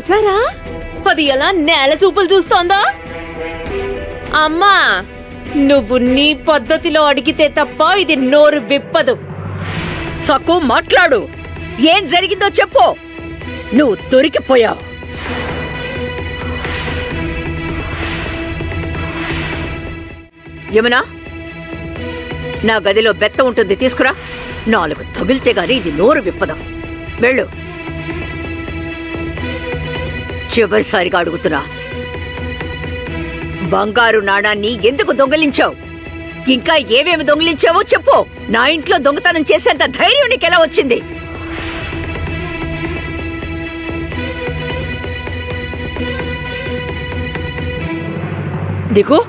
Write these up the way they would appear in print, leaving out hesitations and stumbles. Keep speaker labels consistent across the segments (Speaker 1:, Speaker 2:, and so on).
Speaker 1: చూసారా? అది ఎలా నేల చూపులు చూస్తోందో. అమ్మా, నువ్వు నీ పద్ధతిలో అడిగితే తప్ప ఇది నోరు విప్పదు.
Speaker 2: సక్కు మాట్లాడు. ఏం జరిగిందో చెప్పు. నువ్వు దొరికిపోయావు. యమునా, నా గదిలో బెత్త ఉంటుంది, తీసుకురా. 4 తగిలితే గాని ఇది నోరు విప్పదు. వెళ్ళు. చివరిసారిగా అడుగుతున్నా, బంగారు నాణాన్ని ఎందుకు దొంగిలించావు? ఇంకా ఏమేమి దొంగిలించావో చెప్పు. నా ఇంట్లో దొంగతనం చేసేంత ధైర్యం నీకెలా వచ్చింది? దిగు.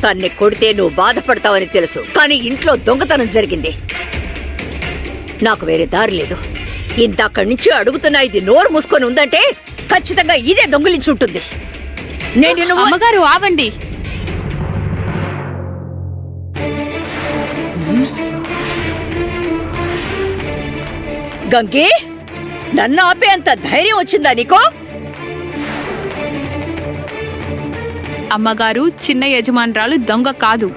Speaker 2: తన్ని కొడితే నువ్వు బాధపడతావని తెలుసు, కానీ ఇంట్లో దొంగతనం జరిగింది. నాకు వేరే దారి లేదు. ఇంతక్కడి నుంచి అడుగుతున్నా, ఇది నోరు మూసుకొని ఉందంటే ఖచ్చితంగా ఇదే దొంగిలించుంటుంది. నేను
Speaker 3: అమ్మగారు ఆవండి.
Speaker 2: గంగే, నన్ను ఆపే అంత ధైర్యం వచ్చిందా నీకో?
Speaker 3: అమ్మగారు, చిన్న యజమానురాలు దొంగ కాదు.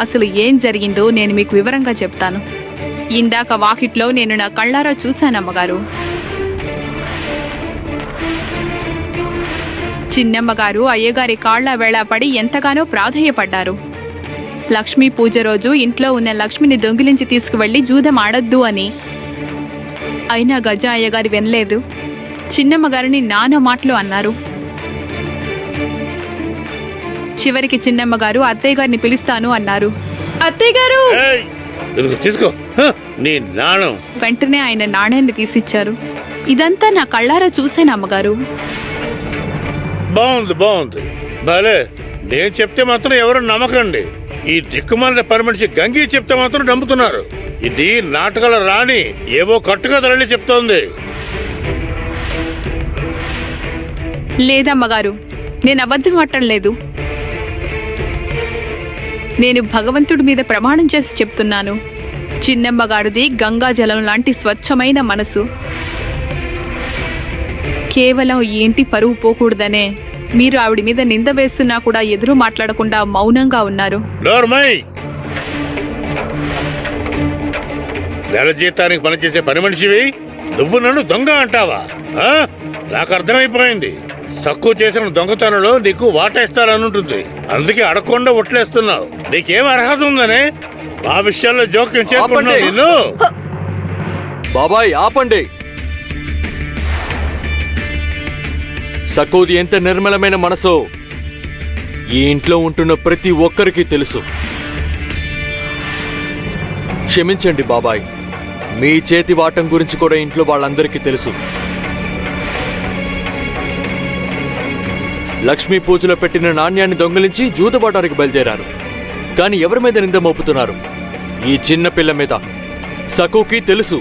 Speaker 3: అసలు ఏం జరిగిందో నేను మీకు వివరంగా చెప్తాను. ఇందాక వాకిట్లో నేను నా కళ్ళారా చూశానమ్మగారు. చిన్నమ్మగారు అయ్యగారి కాళ్ల వేళ పడి ఎంతగానో ప్రాధేయపడ్డారు. లక్ష్మీ పూజ రోజు ఇంట్లో ఉన్న లక్ష్మిని దొంగిలించి తీసుకువెళ్లి జూదం ఆడొద్దు అని. అయినా గజ అయ్యగారు వినలేదు. చిన్నమ్మగారిని నానా మాటలు అన్నారు. చివరికి చిన్నమ్మగారు అత్తయ్య గారిని పిలుస్తాను అన్నారు.
Speaker 1: అత్తయ్య గారు,
Speaker 4: తీసుకో నీ నాణం.
Speaker 3: వెంటనే ఆయన నాణ్యాన్ని తీసిచ్చారు. ఇదంతా నా కళ్ళారా చూశాను అమ్మగారు.
Speaker 4: బాగుంది బాగుంది, భలే. నేను చెప్తే మాత్రం ఎవరు నమ్మకండి. ఈ దిక్కుమాలిన పని మనిషి గంగి చెప్తే మాత్రం నమ్ముతున్నారు. ఇది నాటకాల రాణి ఏవో కట్టుగా తరలి చెప్తోంది.
Speaker 3: లేదమ్మగారు, నేను అబద్ధం ఆడలేదు. నేను భగవంతుడి మీద ప్రమాణం చేసి చెప్తున్నాను. చిన్నమ్మగారిది గంగాజలం లాంటి స్వచ్ఛమైన మనసు. కేవలం ఈ ఇంటి పరువు పోకూడదనే మీరు ఆవిడ మీద నింద వేస్తున్నా కూడా ఎదురు మాట్లాడకుండా మౌనంగా ఉన్నారు.
Speaker 4: నెల జీతానికి పనిచేసే పని మనిషివి నువ్వు నన్ను దొంగ అంటావా? నాకు అర్థమైపోయింది. సక్కు చేసిన దొంగతనంలో నీకు వాటేస్తారనుంటుంది. అందుకే అడగకుండా ఒట్లేస్తున్నావు. నీకేం అర్హత ఉందనే ఆ విషయాల్లో జోక్యం చేసుకుంటున్నావు. నిన్ను
Speaker 5: బాబాయ్ ఆపండి. సక్కుది ఎంత నిర్మలమైన మనసో ఈ ఇంట్లో ఉంటున్న ప్రతి ఒక్కరికి తెలుసు. క్షమించండి బాబాయ్, మీ చేతి వాటం గురించి కూడా ఇంట్లో వాళ్ళందరికీ తెలుసు. లక్ష్మీ పూజలో పెట్టిన నాణ్యాన్ని దొంగిలించి జూదబాటానికి బయలుదేరారు. కానీ ఎవరి మీద నింద మోపుతున్నారు? ఈ చిన్న పిల్ల మీద. సక్కుకి తెలుసు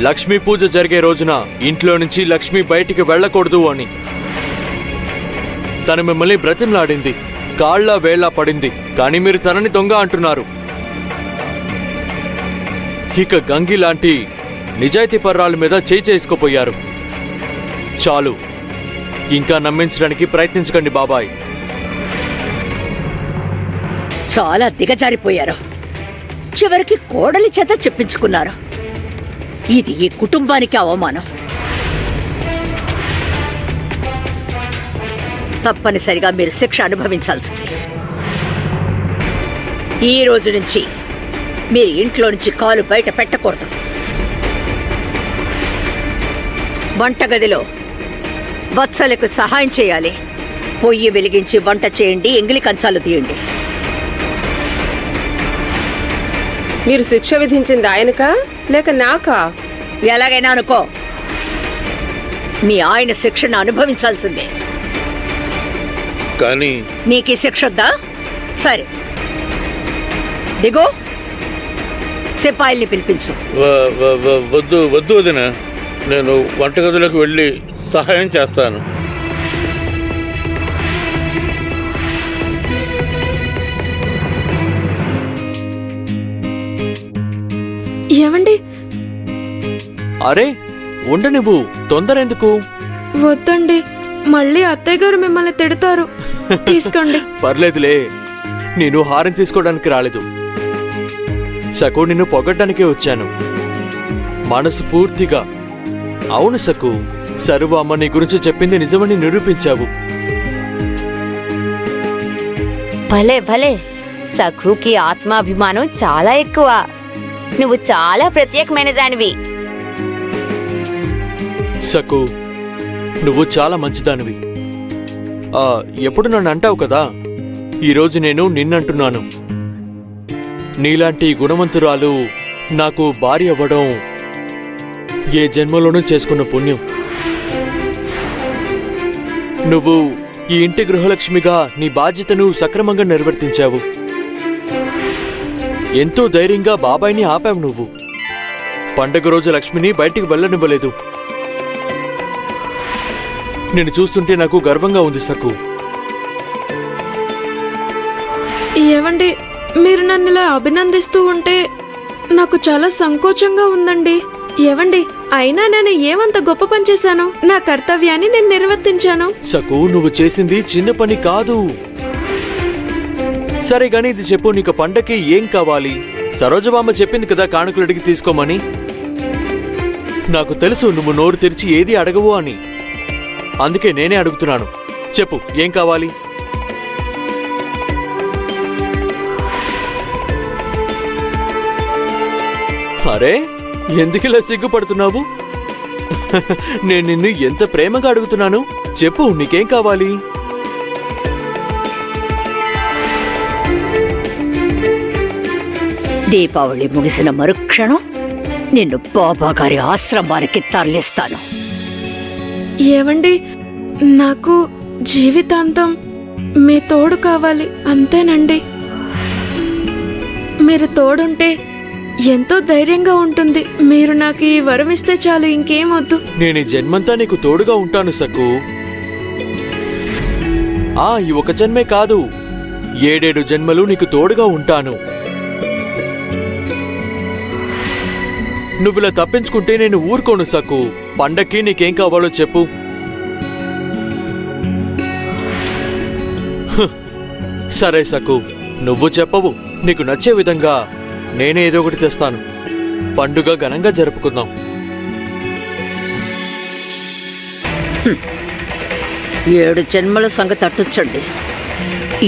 Speaker 5: లక్ష్మీ పూజ జరిగే రోజున ఇంట్లో నుంచి లక్ష్మి బయటికి వెళ్ళకూడదు అని. తను మిమ్మల్ని బ్రతిమలాడింది, కాళ్ళ వేళ్ళ పడింది. కానీ మీరు తనని దొంగ అంటున్నారు. ఇక గంగి లాంటి నిజాయితీ పర్రాల మీద చేయి చేసుకోపోయారు. చాలు, ఇంకా నమ్మించడానికి ప్రయత్నించకండి బాబాయ్.
Speaker 2: చాలా దిగజారిపోయారు. చివరికి కోడలి చేత చెప్పించుకున్నారు. ఇది ఈ కుటుంబానికి అవమానం. తప్పనిసరిగా మీరు శిక్ష అనుభవించాల్సింది. ఈ రోజు నుంచి మీరు ఇంట్లో నుంచి కాలు బయట పెట్టకూడదు. వంటగదిలో వత్సలకు సహాయం చేయాలి. పొయ్యి వెలిగించి వంట చేయండి, ఎంగిలి కంచాలు తీయండి.
Speaker 6: మీరు శిక్ష విధించింది ఆయనకా లేక నాకా?
Speaker 2: ఎలాగైనా అనుకో, మీ ఆయన శిక్షను అనుభవించాల్సిందే.
Speaker 4: కానీ
Speaker 2: నీకు ఈ శిక్ష వద్దా? సరే, దిగో. సిపాయిల్ని పిలిపించు.
Speaker 4: వద్దు వద్దు వదినా, నేను వంటగదిలోకి వెళ్ళి సహాయం చేస్తాను.
Speaker 7: ఏవండి?
Speaker 5: అరే ఉండ నువ్వు తొందర ఎందుకు?
Speaker 7: వద్దండి, మళ్ళీ అత్తయ్య గారు మిమ్మల్ని తిడతారు. తీసుకోండి.
Speaker 5: పర్లేదులే, నేను హారం తీసుకోవడానికి రాలేదు. సకు నిన్ను పొగడ్డానికే వచ్చాను, మనసు పూర్తిగా. అవును సకు, సరువు అమ్మ నీ గురించి చెప్పింది నిజమని నిరూపించావు.
Speaker 8: భలే భలే, సఖుకి ఆత్మాభిమానం చాలా ఎక్కువ. నువ్వు చాలా ప్రత్యేకమైన దానివి.
Speaker 5: సకు నువ్వు చాలా మంచిదానివి. ఎప్పుడు నన్ను అంటావు కదా, ఈరోజు నేను నిన్నంటున్నాను. నీలాంటి గుణవంతురాలు నాకు భార్య అవ్వడం ఏ జన్మలోనూ చేసుకున్న పుణ్యం. నువ్వు ఈ ఇంటి గృహలక్ష్మిగా నీ బాధ్యతను సక్రమంగా నిర్వర్తించావు. ఎంతో ధైర్యంగా బాబాయిని ఆపావు నువ్వు. పండగ రోజు లక్ష్మిని బయటికి వెళ్ళనివ్వలేదు. నిన్ను చూస్తుంటే నాకు గర్వంగా ఉంది సకు.
Speaker 7: ఏవండి, మీరు నన్ను ఇలా అభినందిస్తూ ఉంటే నాకు చాలా సంకోచంగా ఉందండి. ఏవండి, అయినా నేను ఏమంత గొప్ప పని చేశాను? నా కర్తవ్యాన్ని నేను నిర్వర్తించాను.
Speaker 5: సకు నువ్వు చేసింది చిన్న పని కాదు. సరే గాని ఇది చెప్పు, నీకు పండకి ఏం కావాలి? సరోజబామ్మ చెప్పింది కదా కానుకలు అడిగి తీసుకోమని. నాకు తెలుసు నువ్వు నోరు తెరిచి ఏది అడగవు అని, అందుకే నేనే అడుగుతున్నాను. చెప్పు, ఏం కావాలి? అరే ఎందుకిలా సిగ్గుపడుతున్నావు? నేను నిన్ను ఎంత ప్రేమగా అడుగుతున్నాను. చెప్పు, నీకేం కావాలి?
Speaker 2: దీపావళి ముగిసిన మరుక్షణం నిన్ను బాబాగారి ఆశ్రమానికి తరలిస్తాను.
Speaker 7: ఏవండి, నాకు జీవితాంతం మీ తోడు కావాలి, అంతేనండి. మీరు తోడుంటే ఎంతో ధైర్యంగా ఉంటుంది. మీరు నాకు ఈ వరం ఇస్తే చాలు, ఇంకేం వద్దు.
Speaker 5: నేను ఈ జన్మంతా నీకు తోడుగా ఉంటాను సకు. ఈ ఒక జన్మే కాదు, 7 జన్మలు నీకు తోడుగా ఉంటాను. నువ్విలా తప్పించుకుంటే నేను ఊరుకోను సకు. పండక్కి నీకేం కావాలో చెప్పు. సరే సకు, నువ్వు చెప్పవు. నీకు నచ్చే విధంగా నేనే ఏదో ఒకటి తెస్తాను. పండుగ ఘనంగా జరుపుకుందాం.
Speaker 2: 7 జన్మల సంగతి అట్టుచండి.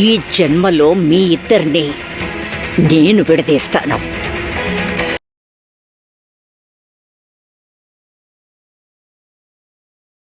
Speaker 2: ఈ జన్మలో మీ ఇద్దరిని నేను విడదీస్తాను.